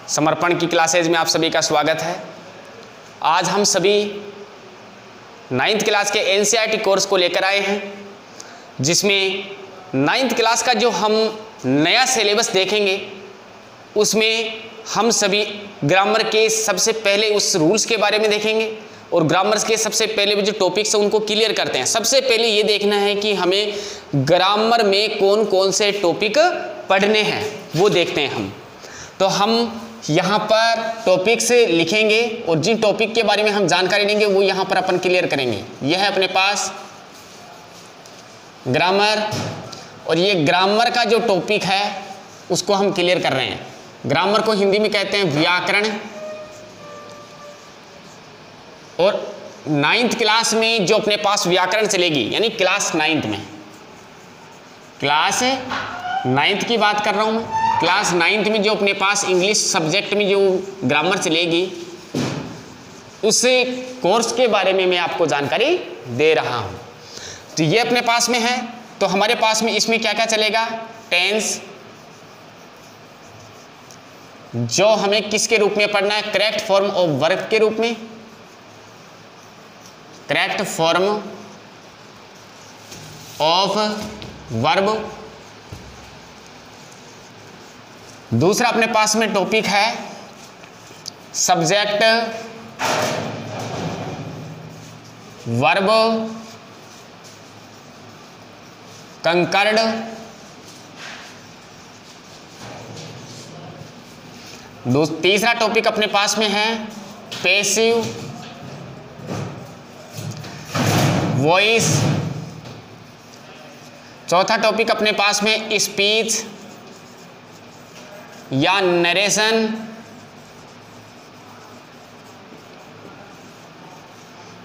समर्पण की क्लासेज में आप सभी का स्वागत है। आज हम सभी 9th क्लास के एनसीईआरटी कोर्स को लेकर आए हैं, जिसमें 9th क्लास का जो हम नया सिलेबस देखेंगे उसमें हम सभी ग्रामर के सबसे पहले उस रूल्स के बारे में देखेंगे और ग्रामर के सबसे पहले जो टॉपिक्स हैं उनको क्लियर करते हैं। सबसे पहले ये देखना है कि हमें ग्रामर में कौन कौन से टॉपिक पढ़ने हैं वो देखते हैं हम। तो हम यहाँ पर टॉपिक्स लिखेंगे और जिन टॉपिक के बारे में हम जानकारी लेंगे वो यहाँ पर अपन क्लियर करेंगे। यह है अपने पास ग्रामर और ये ग्रामर का जो टॉपिक है उसको हम क्लियर कर रहे हैं। ग्रामर को हिंदी में कहते हैं व्याकरण। और 9th क्लास में जो अपने पास व्याकरण चलेगी, यानी क्लास 9th में, क्लास 9th की बात कर रहा हूँ मैं, क्लास 9th में जो अपने पास इंग्लिश सब्जेक्ट में जो ग्रामर चलेगी उस कोर्स के बारे में मैं आपको जानकारी दे रहा हूँ। तो ये अपने पास में है। तो हमारे पास में इसमें क्या क्या चलेगा? टेंस, जो हमें किसके रूप में पढ़ना है? करेक्ट फॉर्म ऑफ वर्ब के रूप में, करेक्ट फॉर्म ऑफ वर्ब। दूसरा अपने पास में टॉपिक है सब्जेक्ट वर्ब कंकर्ड। तीसरा टॉपिक अपने पास में है पैसिव वॉइस। चौथा टॉपिक अपने पास में स्पीच या नरेशन।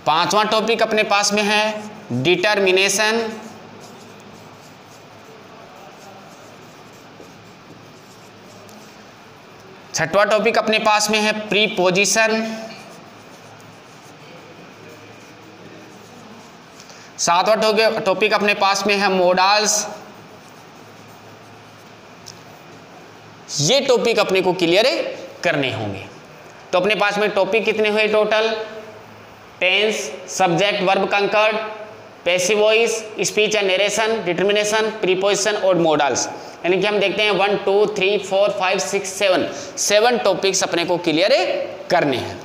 पांचवा टॉपिक अपने पास में है डिटर्मिनेशन। छठवां टॉपिक अपने पास में है प्रीपोजिशन। सातवां टॉपिक अपने पास में है मोडाल्स। ये टॉपिक अपने को क्लियर करने होंगे। तो अपने पास में टॉपिक कितने हुए total? Tense, subject verb concord, passive voice, speech and narration, determination, preposition और मोडाल्स। यानी कि हम देखते हैं 1 2 3 4 5 6 7 टॉपिक्स अपने को क्लियर करने हैं।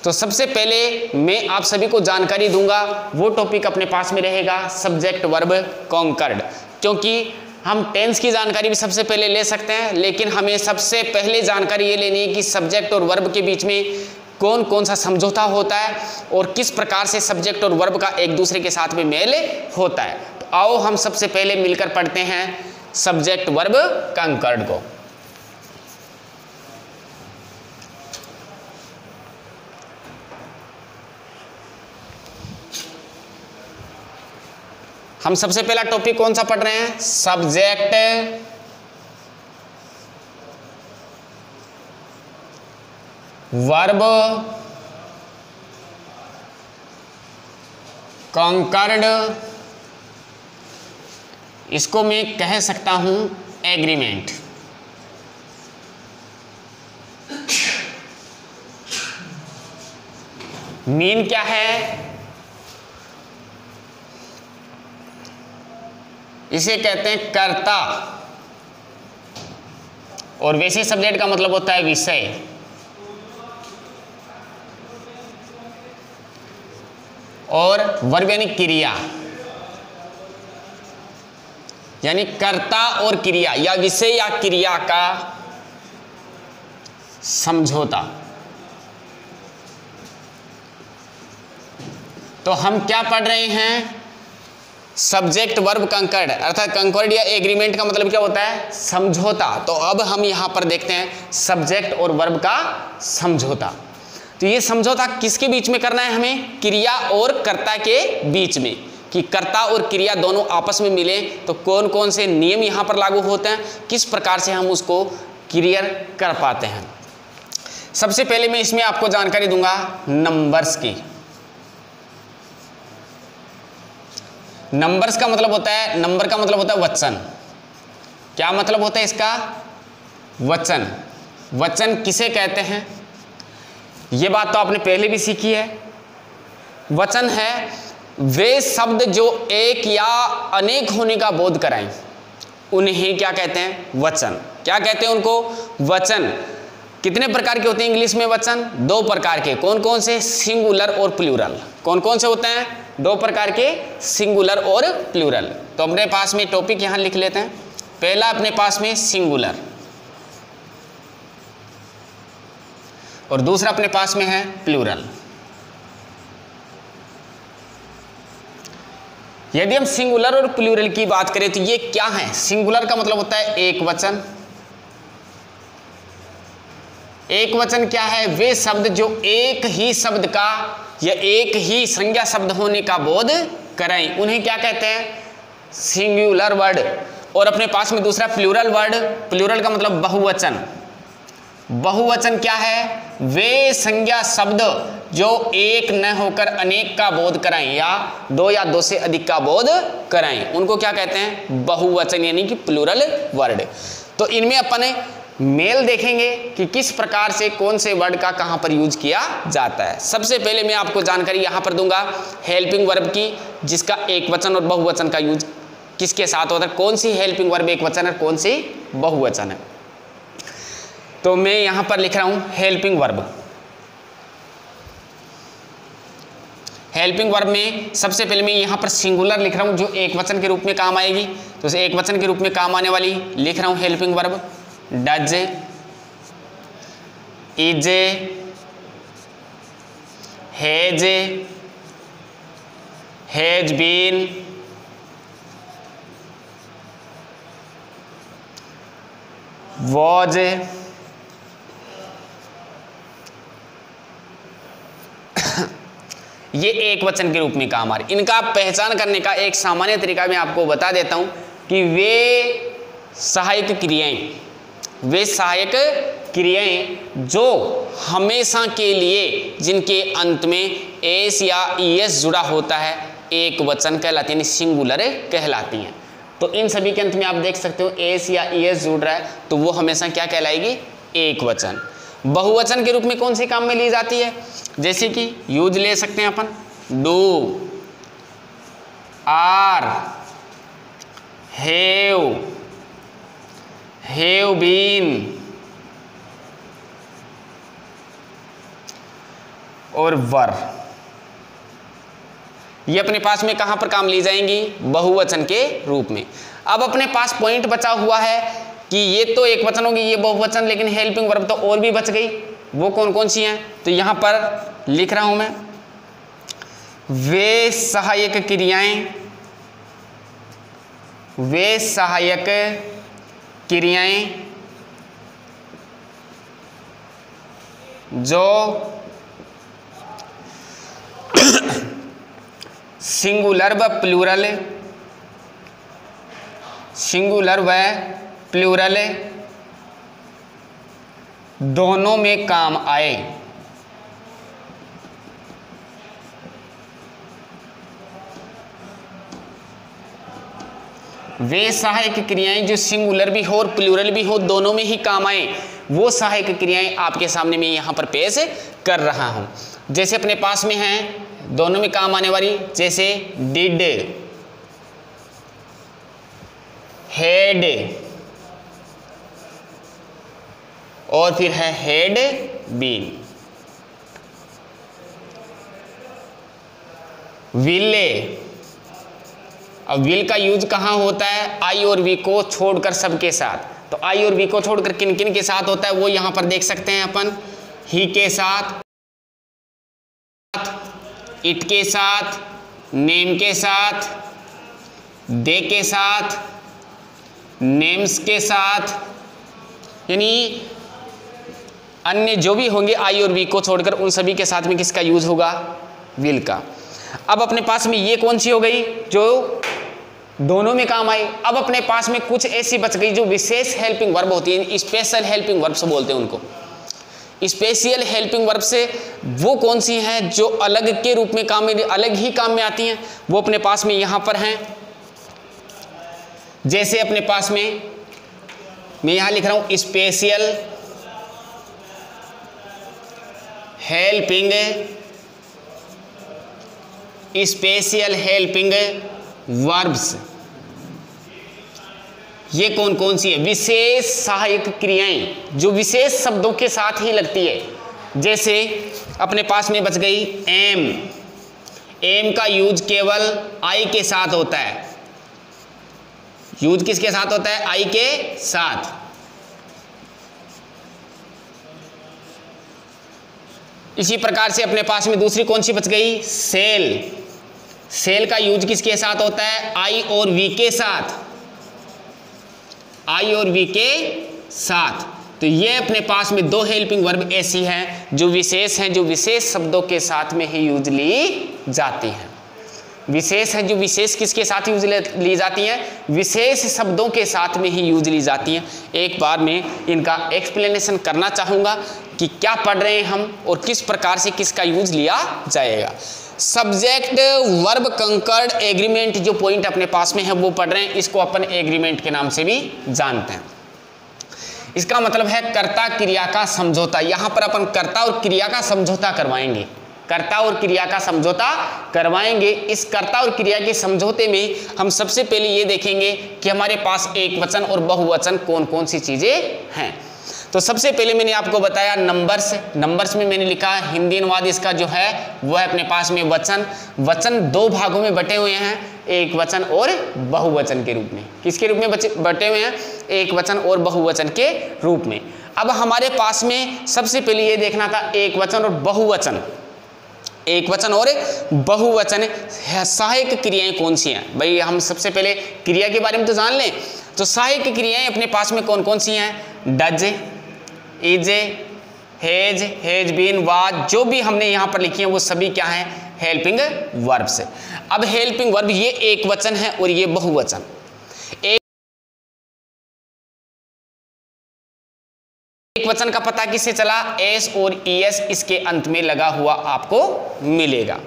तो सबसे पहले मैं आप सभी को जानकारी दूंगा, वो टॉपिक अपने पास में रहेगा सब्जेक्ट वर्ब कंकर्ड। क्योंकि हम टेंस की जानकारी भी सबसे पहले ले सकते हैं, लेकिन हमें सबसे पहले जानकारी ये लेनी है कि सब्जेक्ट और वर्ब के बीच में कौन कौन सा समझौता होता है और किस प्रकार से सब्जेक्ट और वर्ब का एक दूसरे के साथ में मेल होता है। तो आओ हम सबसे पहले मिलकर पढ़ते हैं सब्जेक्ट वर्ब कंकर्ड को। हम सबसे पहला टॉपिक कौन सा पढ़ रहे हैं? Subject verb conquered. इसको मैं कह सकता हूं एग्रीमेंट। मीन क्या है? इसे कहते हैं कर्ता और वैसे सब्जेक्ट का मतलब होता है विषय। और वर्ब यानी क्रिया, यानी कर्ता और क्रिया या विषय या क्रिया का समझौता। तो हम क्या पढ़ रहे हैं? सब्जेक्ट वर्ब कंकर्ड, अर्थात कंकर्ड या एग्रीमेंट का मतलब क्या होता है? समझौता। तो अब हम यहां पर देखते हैं सब्जेक्ट और वर्ब का समझौता। तो ये समझौता किसके बीच में करना है हमें? क्रिया और कर्ता के बीच में, कि कर्ता और क्रिया दोनों आपस में मिले तो कौन कौन से नियम यहां पर लागू होते हैं, किस प्रकार से हम उसको क्लियर कर पाते हैं। सबसे पहले मैं इसमें आपको जानकारी दूंगा नंबर्स की। नंबर्स का मतलब होता है, नंबर का मतलब होता है वचन। क्या मतलब होता है इसका? वचन। वचन किसे कहते हैं? ये बात तो आपने पहले भी सीखी है। वचन है वे शब्द जो एक या अनेक होने का बोध कराएं, उन्हें क्या कहते हैं? वचन। क्या कहते हैं उनको? वचन। कितने प्रकार के होते हैं इंग्लिश में वचन? 2 प्रकार के। कौन कौन से? सिंगुलर और प्लूरल। कौन कौन से होते हैं? 2 प्रकार के, सिंगुलर और प्लूरल। तो अपने पास में टॉपिक यहां लिख लेते हैं। पहला अपने पास में सिंगुलर और दूसरा अपने पास में है प्लूरल। यदि हम सिंगुलर और प्लूरल की बात करें तो ये क्या है? सिंगुलर का मतलब होता है एक वचन। एक वचन क्या है? वे शब्द जो एक ही शब्द का या एक ही संज्ञा शब्द होने का बोध कराएं, उन्हें क्या कहते हैं? Singular word. और अपने पास में दूसरा प्लूरल वर्ड। प्लूरल का मतलब बहुवचन। बहुवचन क्या है? वे संज्ञा शब्द जो एक न होकर अनेक का बोध कराएं या 2 या 2 से अधिक का बोध कराएं, उनको क्या कहते हैं? बहुवचन, यानी कि प्लूरल वर्ड। तो इनमें अपन मेल देखेंगे कि किस प्रकार से कौन से वर्ड का कहां पर यूज किया जाता है। सबसे पहले मैं आपको जानकारी यहां पर दूंगा हेल्पिंग वर्ब की, जिसका एक वचन और बहुवचन का यूज किसके साथ होता है, कौन सी हेल्पिंग वर्ब एक वचन है, कौन सी बहुवचन है। तो मैं यहां पर लिख रहा हूं हेल्पिंग वर्ब। हेल्पिंग वर्ब में सबसे पहले मैं यहां पर सिंगुलर लिख रहा हूं जो एक वचन के रूप में काम आएगी। तो उसे एक वचन के रूप में काम आने वाली लिख रहा हूं helping verb. Does, is, has been, was, ये एक वचन के रूप में काम आ रही। इनका पहचान करने का एक सामान्य तरीका मैं आपको बता देता हूं कि वे सहायक क्रियाएं, वे सहायक क्रियाएं जो हमेशा के लिए जिनके अंत में एस या ईएस जुड़ा होता है, एक वचन कहलाती है, यानी सिंगुलर कहलाती हैं। तो इन सभी के अंत में आप देख सकते हो एस या ईएस जुड़ रहा है, तो वो हमेशा क्या कहलाएगी? एक वचन। बहुवचन के रूप में कौन से काम में ली जाती है? जैसे कि यूज ले सकते हैं अपन, डू, आर, हैव बीन और वर। ये अपने पास में कहां पर काम ली जाएंगी? बहुवचन के रूप में। अब अपने पास पॉइंट बचा हुआ है कि ये तो एक वचन होगी, ये बहुवचन, लेकिन हेल्पिंग वर्ब तो और भी बच गई। वो कौन कौन सी हैं? तो यहां पर लिख रहा हूं मैं, वे सहायक क्रियाएं, वे सहायक क्रियाएं जो सिंगुलर व प्लूरल, सिंगुलर व प्लूरल दोनों में काम आए। वे सहायक क्रियाएं जो सिंगुलर भी हो और प्लूरल भी हो, दोनों में ही काम आए, वो सहायक क्रियाएं आपके सामने मैं यहां पर पेश कर रहा हूं। जैसे अपने पास में हैं दोनों में काम आने वाली, जैसे डिड, हेड और फिर है हेड बीन। विले, अब विल का यूज कहां होता है? आई और वी को छोड़कर सबके साथ। तो आई और वी को छोड़कर किन किन के साथ होता है वो यहां पर देख सकते हैं अपन, ही के साथ, इट के साथ, नेम के साथ, दे के साथ, नेम्स के साथ, यानी अन्य जो भी होंगे आई और वी को छोड़कर उन सभी के साथ में किसका यूज होगा? विल का। अब अपने पास में ये कौन सी हो गई जो दोनों में काम आई। अब अपने पास में कुछ ऐसी बच गई जो विशेष हेल्पिंग वर्ब होती है, स्पेशल हेल्पिंग वर्ब्स बोलते हैं उनको। स्पेशल हेल्पिंग वर्ब से वो कौन सी हैं जो अलग के रूप में काम में, अलग ही काम में आती हैं, वो अपने पास में यहां पर हैं। जैसे अपने पास में मैं यहां लिख रहा हूं special helping special helping verbs, ये कौन कौन सी है? विशेष सहायक क्रियाएं जो विशेष शब्दों के साथ ही लगती है। जैसे अपने पास में बच गई एम, एम का यूज केवल आई के साथ होता है। यूज किसके साथ होता है? आई के साथ। इसी प्रकार से अपने पास में दूसरी कौन सी बच गई? सेल, सेल का यूज किसके साथ होता है? आई और वी के साथ, आई और वी के साथ। तो ये अपने पास में दो हेल्पिंग वर्ब ऐसी हैं जो विशेष हैं, जो विशेष शब्दों के साथ में ही यूज ली जाती हैं। विशेष है जो विशेष किसके साथ यूज ली जाती हैं? विशेष शब्दों के साथ में ही यूज ली जाती हैं। एक बार मैं इनका एक्सप्लेनेशन करना चाहूँगा कि क्या पढ़ रहे हैं हम और किस प्रकार से किसका यूज लिया जाएगा। सब्जेक्ट वर्ब कंकर्ड एग्रीमेंट जो पॉइंट अपने पास में है वो पढ़ रहे हैं, इसको अपन एग्रीमेंट के नाम से भी जानते हैं। इसका मतलब है कर्ता क्रिया का समझौता। यहाँ पर अपन कर्ता और क्रिया का समझौता करवाएंगे, कर्ता और क्रिया का समझौता करवाएंगे। इस कर्ता और क्रिया के समझौते में हम सबसे पहले ये देखेंगे कि हमारे पास एक वचन और बहुवचन कौन कौन सी चीज़ें हैं। तो सबसे पहले मैंने आपको बताया नंबर्स, नंबर्स में मैंने लिखा हिंदी अनुवाद इसका जो है वो है अपने पास में वचन। वचन दो भागों में बटे हुए हैं, एक वचन और बहुवचन के रूप में। किसके रूप में बटे हुए हैं? एक वचन और बहुवचन के रूप में। अब हमारे पास में सबसे पहले ये देखना था एक वचन और बहुवचन, एक वचन और बहुवचन सहायक क्रियाएं कौन सी हैं। भाई हम सबसे पहले क्रिया के बारे में तो जान लें। तो सहायक क्रियाएं अपने पास में कौन कौन सी हैं? Does, is, has, has been, was, जो भी हमने यहाँ पर लिखी है वो सभी क्या हैं? Helping verbs. अब हेल्पिंग वर्ब ये एक वचन है और ये बहुवचन। एक वचन का पता किससे चला? एस और ईएस इसके अंत में लगा हुआ आपको मिलेगा।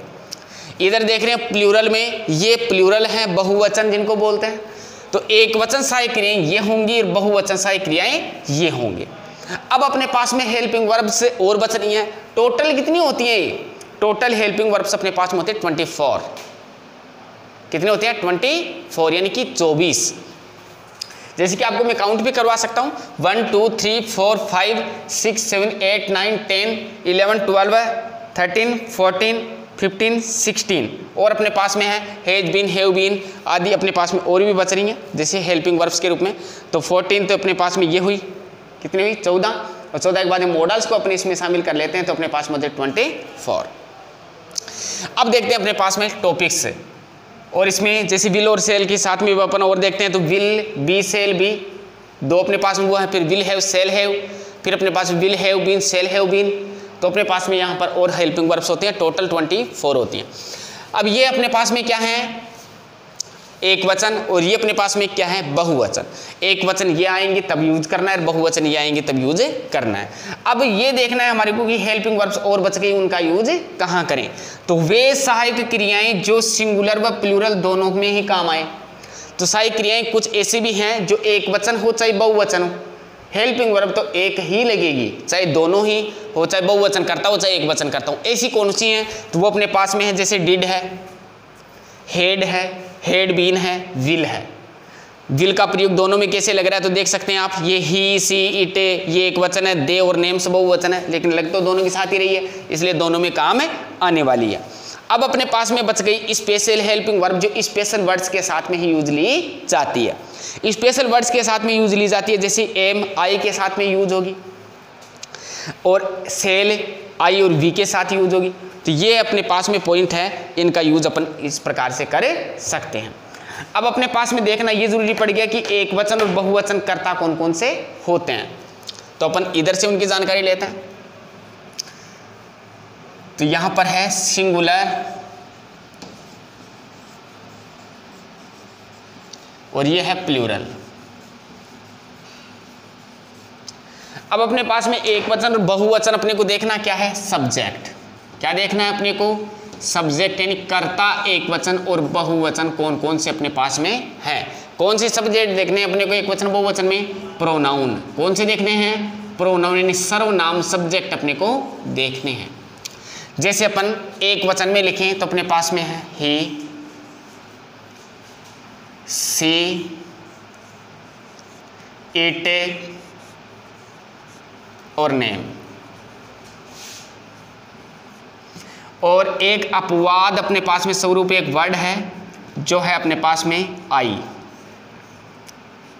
इधर देख रहे हैं प्लूरल में, ये प्लूरल है बहुवचन जिनको बोलते हैं। तो एक वचन सहायक क्रियाएं ये होंगी और बहुवचन सहायक क्रियाएं ये होंगे। अब अपने पास में हेल्पिंग वर्ब्स से और बच रही हैं। टोटल कितनी होती हैं? टोटल हेल्पिंग वर्ब्स अपने पास में होते हैं 24। कितने होते हैं? 24 यानी कि 24। जैसे कि आपको मैं काउंट भी करवा सकता हूँ 1 2 3 4 5 6 7 8 9 10 11 12 13 14 15 16 और अपने पास में है हैज बीन, हैव बीन आदि अपने पास में और भी बच रही हैं जैसे हेल्पिंग वर्ब्स के रूप में। तो 14 तो अपने पास में ये हुई, कितनी हुई? 14। और 14 के बाद मॉडल्स को अपने इसमें शामिल कर लेते हैं तो अपने पास में 24। अब देखते हैं अपने पास में टॉपिक्स और इसमें जैसे विल और सेल के साथ में अपन और देखते हैं तो विल बी, सेल बी, दो अपने पास में वो है। फिर विल हैव, सेल हैव, फिर अपने पास will have been, shall have been. तो अपने पास में यहाँ पर और हेल्पिंग वर्ब्स होते हैं, टोटल 24 होती हैं। अब ये अपने पास में क्या है? एक वचन और ये अपने पास में क्या है? बहुवचन। एक वचन ये आएंगे तब यूज करना है और बहुवचन ये आएंगे तब यूज करना है। अब ये देखना है हमारे को कि हेल्पिंग वर्ब्स और बच गई, उनका यूज कहाँ करें। तो वे सहायक क्रियाएं जो सिंगुलर व प्लूरल दोनों में ही काम आए। तो सहायक क्रियाएं कुछ ऐसी भी हैं जो एक वचन हो चाहे बहुवचन हो, हेल्पिंग वर्ब तो एक ही लगेगी, चाहे दोनों ही हो, चाहे बहुवचन करता हो चाहे एक वचन करता हो। ऐसी कौन सी हैं? तो वो अपने पास में है जैसे डिड है, हेड है, हेड बीन है, विल है। विल का प्रयोग दोनों में कैसे लग रहा है तो देख सकते हैं आप, ये ही, सी, इट ये एक वचन है, दे और नेम्स बहुवचन है, लेकिन लग तो दोनों के साथ ही रही है इसलिए दोनों में काम है आने वाली है। अब अपने पास में बच गई स्पेशल हेल्पिंग वर्ब जो स्पेशल वर्ड्स के साथ में ही यूज ली जाती है। स्पेशल वर्ड्स के साथ में यूज ली जाती है जैसे एम आई के साथ में यूज होगी और सेल आई और वी के साथ यूज होगी। तो ये अपने पास में पॉइंट है, इनका यूज अपन इस प्रकार से कर सकते हैं। अब अपने पास में देखना ये जरूरी पड़ गया कि एक वचन और बहुवचन कर्ता कौन कौन से होते हैं। तो अपन इधर से उनकी जानकारी लेते हैं। तो यहां पर है सिंगुलर और ये है प्लूरल। अब अपने पास में एक वचन और बहुवचन अपने को देखना क्या है? सब्जेक्ट। क्या देखना है अपने को? सब्जेक्ट यानी कर्ता एक वचन और बहुवचन कौन कौन से अपने पास में है। कौन से सब्जेक्ट देखने हैं अपने को एक वचन बहुवचन में? प्रोनाउन। कौन से देखने हैं? प्रोनाउन यानी सर्वनाम सब्जेक्ट अपने को देखने हैं। जैसे अपन एक वचन में लिखें तो अपने पास में है ही, सी, इट और नेम। और एक अपवाद अपने पास में स्वरूप एक वर्ड है जो है अपने पास में आई।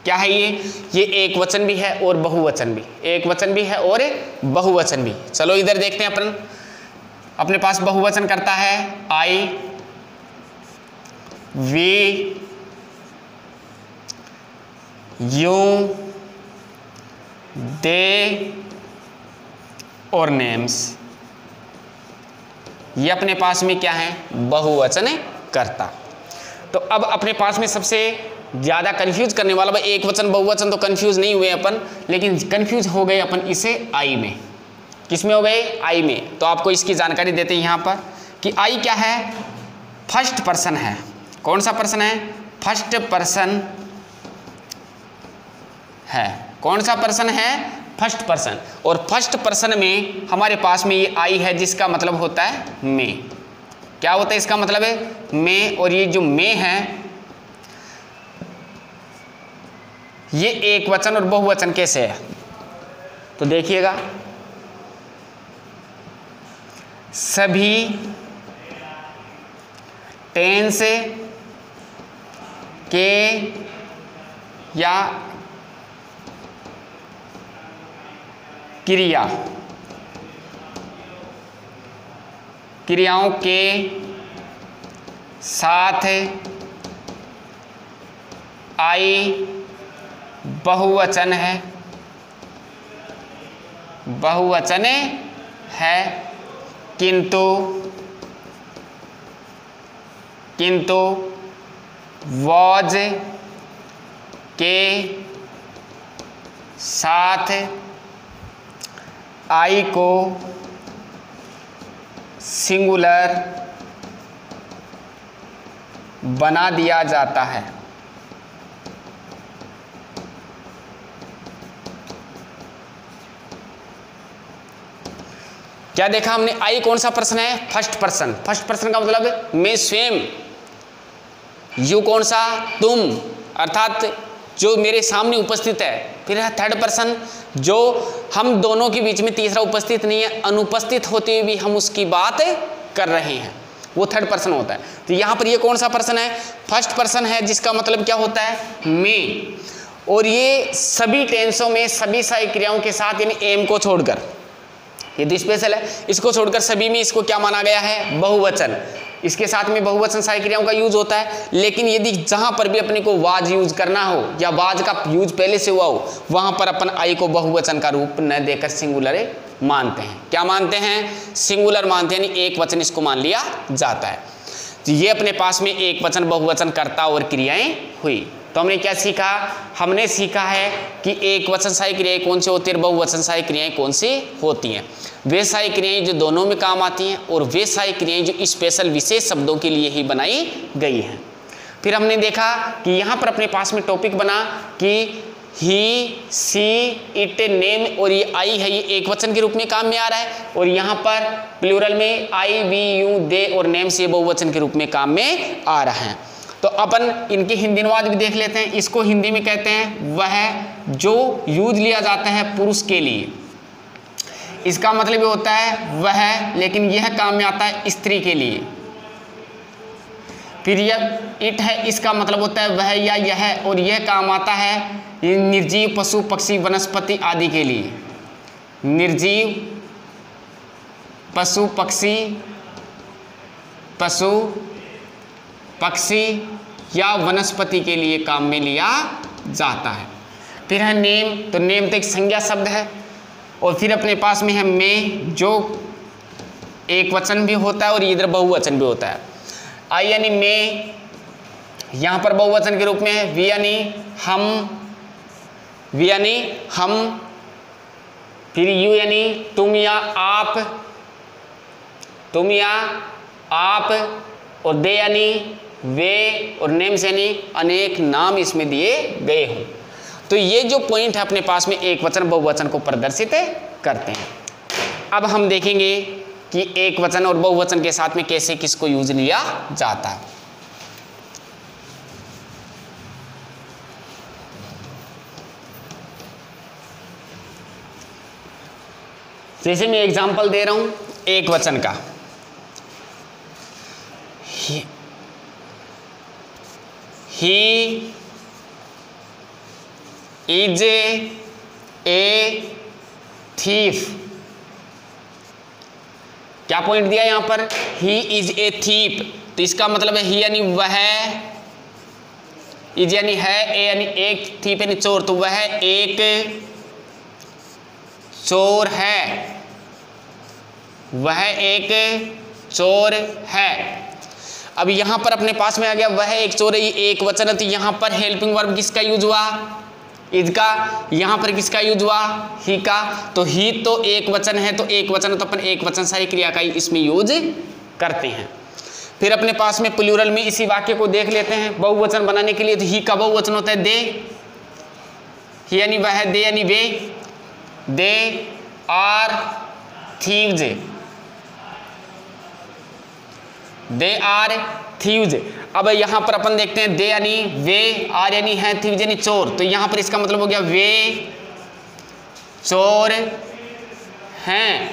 क्या है ये एक वचन भी है और बहुवचन भी, एक वचन भी है और बहुवचन भी। चलो इधर देखते हैं अपन, अपने पास बहुवचन करता है आई, वी, यू, दे और नेम्स। ये अपने पास में क्या है, बहुवचन करता। तो अब अपने पास में सबसे ज़्यादा कंफ्यूज करने वाला, भाई एक वचन बहुवचन तो कंफ्यूज नहीं हुए अपन, लेकिन कंफ्यूज हो गए अपन इसे आई में। किस में हो गए, आई में। तो आपको इसकी जानकारी देते हैं यहाँ पर कि आई क्या है, फर्स्ट पर्सन है। कौन सा पर्सन है, फर्स्ट पर्सन है। कौन सा पर्सन है, फर्स्ट पर्सन। और फर्स्ट पर्सन में हमारे पास में ये आई है जिसका मतलब होता है में। क्या होता है इसका मतलब है, में। और ये जो में है ये एक वचन और बहुवचन कैसे है, तो देखिएगा, सभी टेंस के या क्रियाओं के साथ आई बहुवचन है, बहुवचन है, किंतु वॉज के साथ आई को सिंगुलर बना दिया जाता है। क्या देखा हमने, आई कौन सा पर्सन है, फर्स्ट पर्सन। फर्स्ट पर्सन का मतलब मैं स्वयं, यू कौन सा, तुम, अर्थात जो मेरे सामने उपस्थित है। फिर है थर्ड पर्सन, जो हम दोनों के बीच में तीसरा उपस्थित नहीं है, अनुपस्थित होते हुए भी हम उसकी बात कर रहे हैं, वो थर्ड पर्सन होता है। तो यहाँ पर ये कौन सा पर्सन है, फर्स्ट पर्सन है, जिसका मतलब क्या होता है, मैं। और ये सभी टेंसों में सभी सहायक क्रियाओं के साथ, यानी एम को छोड़कर, ये तो स्पेशल है, इसको छोड़कर सभी में इसको क्या माना गया है, बहुवचन। इसके साथ में बहुवचन सहायक क्रियाओं का यूज होता है। लेकिन यदि जहां पर भी अपने को वाज यूज करना हो या वाज का यूज पहले से हुआ हो, वहां पर अपन आई को बहुवचन का रूप न देकर सिंगुलर मानते हैं। क्या मानते हैं, सिंगुलर मानते हैं, यानी एक वचन इसको मान लिया जाता है। तो ये अपने पास में एक वचन बहुवचन कर्ता और क्रियाएं हुई। तो हमने क्या सीखा, हमने सीखा है कि एक वचन सहायक क्रियाएं कौन सी होती है, बहुवचन सहायक क्रियाएं कौन सी होती हैं। वे सहायक क्रियाएं जो दोनों में काम आती हैं, और वे सहायक क्रियाएं जो स्पेशल विशेष शब्दों के लिए ही बनाई गई हैं। फिर हमने देखा कि यहाँ पर अपने पास में टॉपिक बना कि ही, सी, इट, नेम, और ये आई है, ये एक वचन के रूप में काम में आ रहा है। और यहाँ पर प्लूरल में आई, वी, यू, दे और नेम से बहुवचन के रूप में काम में आ रहा है। तो अपन इनके हिंदी अनुवाद भी देख लेते हैं। इसको हिंदी में कहते हैं वह जो यूज लिया जाता है पुरुष के लिए। इसका मतलब ये होता है वह, लेकिन यह काम में आता है स्त्री के लिए। फिर यह इट है, इसका मतलब होता है वह या यह, और यह काम आता है निर्जीव पशु पक्षी वनस्पति आदि के लिए। निर्जीव पशु पक्षी या वनस्पति के लिए काम में लिया जाता है। फिर है नेम, तो नेम तो एक संज्ञा शब्द है। और फिर अपने पास में है में, जो एक वचन भी होता है और इधर बहुवचन भी होता है। आई यानी में, यहाँ पर बहुवचन के रूप में है। वी यानी हम, फिर यू यानी तुम या आप, और दे यानी वे, और नेम्स यानी अनेक नाम इसमें दिए गए हों। तो ये जो पॉइंट है अपने पास में एक वचन बहुवचन को प्रदर्शित करते हैं। अब हम देखेंगे कि एक वचन और बहुवचन के साथ में कैसे किसको यूज लिया जाता है। जैसे मैं एग्जांपल दे रहा हूं एक वचन का, ही इज ए थीफ। क्या पॉइंट दिया यहां पर, ही इज ए थीफ, तो इसका मतलब है ही यानी वह, इज यानी है, ए यानी एक, थीफ यानी चोर, तो वह एक चोर है, वह एक चोर है। अब यहां पर अपने पास में आ गया वह एक चोर है, ये एक वचन है, तो यहां पर हेल्पिंग वर्ब किसका यूज हुआ, इज का। यहां पर किसका यूज हुआ, ही का। तो ही तो एक वचन है, तो एक वचन है तो अपन एक वचन सहायक क्रिया का ही इसमें यूज करते हैं। फिर अपने पास में प्लूरल में इसी वाक्य को देख लेते हैं बहुवचन बनाने के लिए। तो ही का बहुवचन होता है दे, ही यानी वह, दे यानी वे, they are thieves, they are thieves. अब यहां पर अपन देखते हैं दे यानी वे, आर यानी है, थीव्स यानी चोर, तो यहां पर इसका मतलब हो गया वे चोर हैं,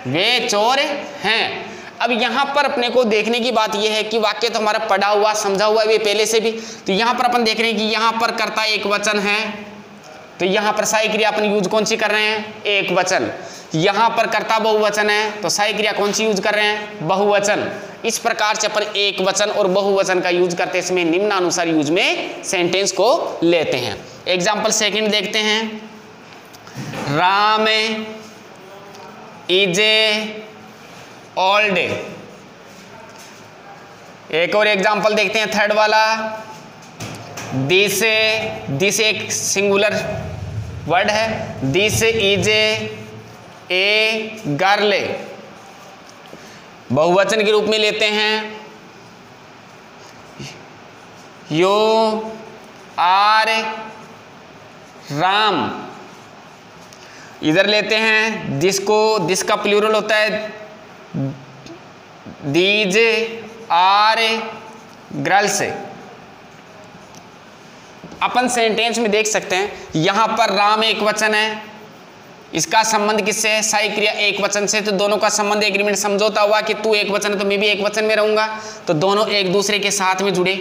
वे चोर हैं। अब यहां पर अपने को देखने की बात यह है कि वाक्य तो हमारा पढ़ा हुआ समझा हुआ है वे पहले से भी, तो यहां पर अपन देख रहे हैं कि यहां पर कर्ता एक वचन है, तो यहां पर सहायक क्रिया अपन यूज कौन सी कर रहे हैं, एक वचन। यहां पर कर्ता बहुवचन है तो सहायक क्रिया कौन सी यूज कर रहे हैं, बहुवचन। इस प्रकार से अपन एक वचन और बहुवचन का यूज करते इसमें निम्नानुसार यूज में सेंटेंस को लेते हैं। एग्जांपल सेकंड देखते हैं, राम इज ए ओल्ड। एक और एग्जांपल देखते हैं थर्ड वाला, दिस, दिस एक सिंगुलर वर्ड है, दिस इज ए गर्ल। बहुवचन के रूप में लेते हैं, यू आर राम। इधर लेते हैं दिस को, दिस का प्लूरल होता है दीज आर गर्ल्स। अपन सेंटेंस में देख सकते हैं यहां पर राम एक वचन है, इसका संबंध किससे है, सहायक क्रिया एक वचन से, तो दोनों का संबंध एग्रीमेंट समझौता हुआ कि तू एक वचन है तो मैं भी एक वचन में रहूंगा, तो दोनों एक दूसरे के साथ में जुड़े।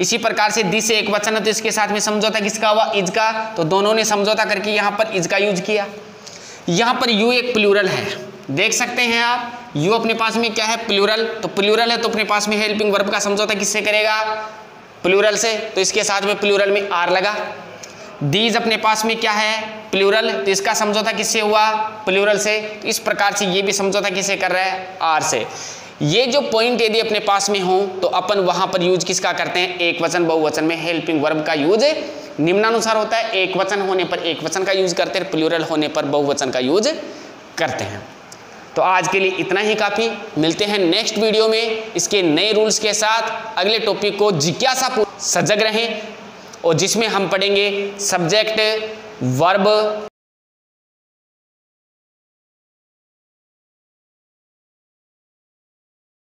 इसी प्रकार से दिस एक वचन है तो इसके साथ में समझौता किसका हुआ, इज का, तो दोनों ने समझौता करके यहां पर इज का यूज किया। यहां पर यू एक प्लूरल है, देख सकते हैं आप, यू अपने पास में क्या है, प्लूरल, तो प्लूरल है तो अपने पास में हेल्पिंग वर्ब का समझौता किससे करेगा, प्लूरल से, तो इसके साथ में प्लूरल में आर लगा। दीज अपने पास में क्या है, प्लूरल, तो इसका समझौता किससे हुआ, प्लूरल से, तो इस प्रकार से ये भी समझौता किससे कर रहा है, आर से। ये जो पॉइंट यदि अपने पास में हो तो अपन वहां पर यूज किसका करते हैं, एक वचन बहुवचन में हेल्पिंग वर्ब का यूज निम्नानुसार होता है, एक वचन होने पर एक वचन का यूज करते हैं, प्लूरल होने पर बहुवचन का यूज करते हैं। तो आज के लिए इतना ही काफ़ी, मिलते हैं नेक्स्ट वीडियो में इसके नए रूल्स के साथ। अगले टॉपिक को जिज्ञासा सजग रहें, और जिसमें हम पढ़ेंगे सब्जेक्ट, वर्ब,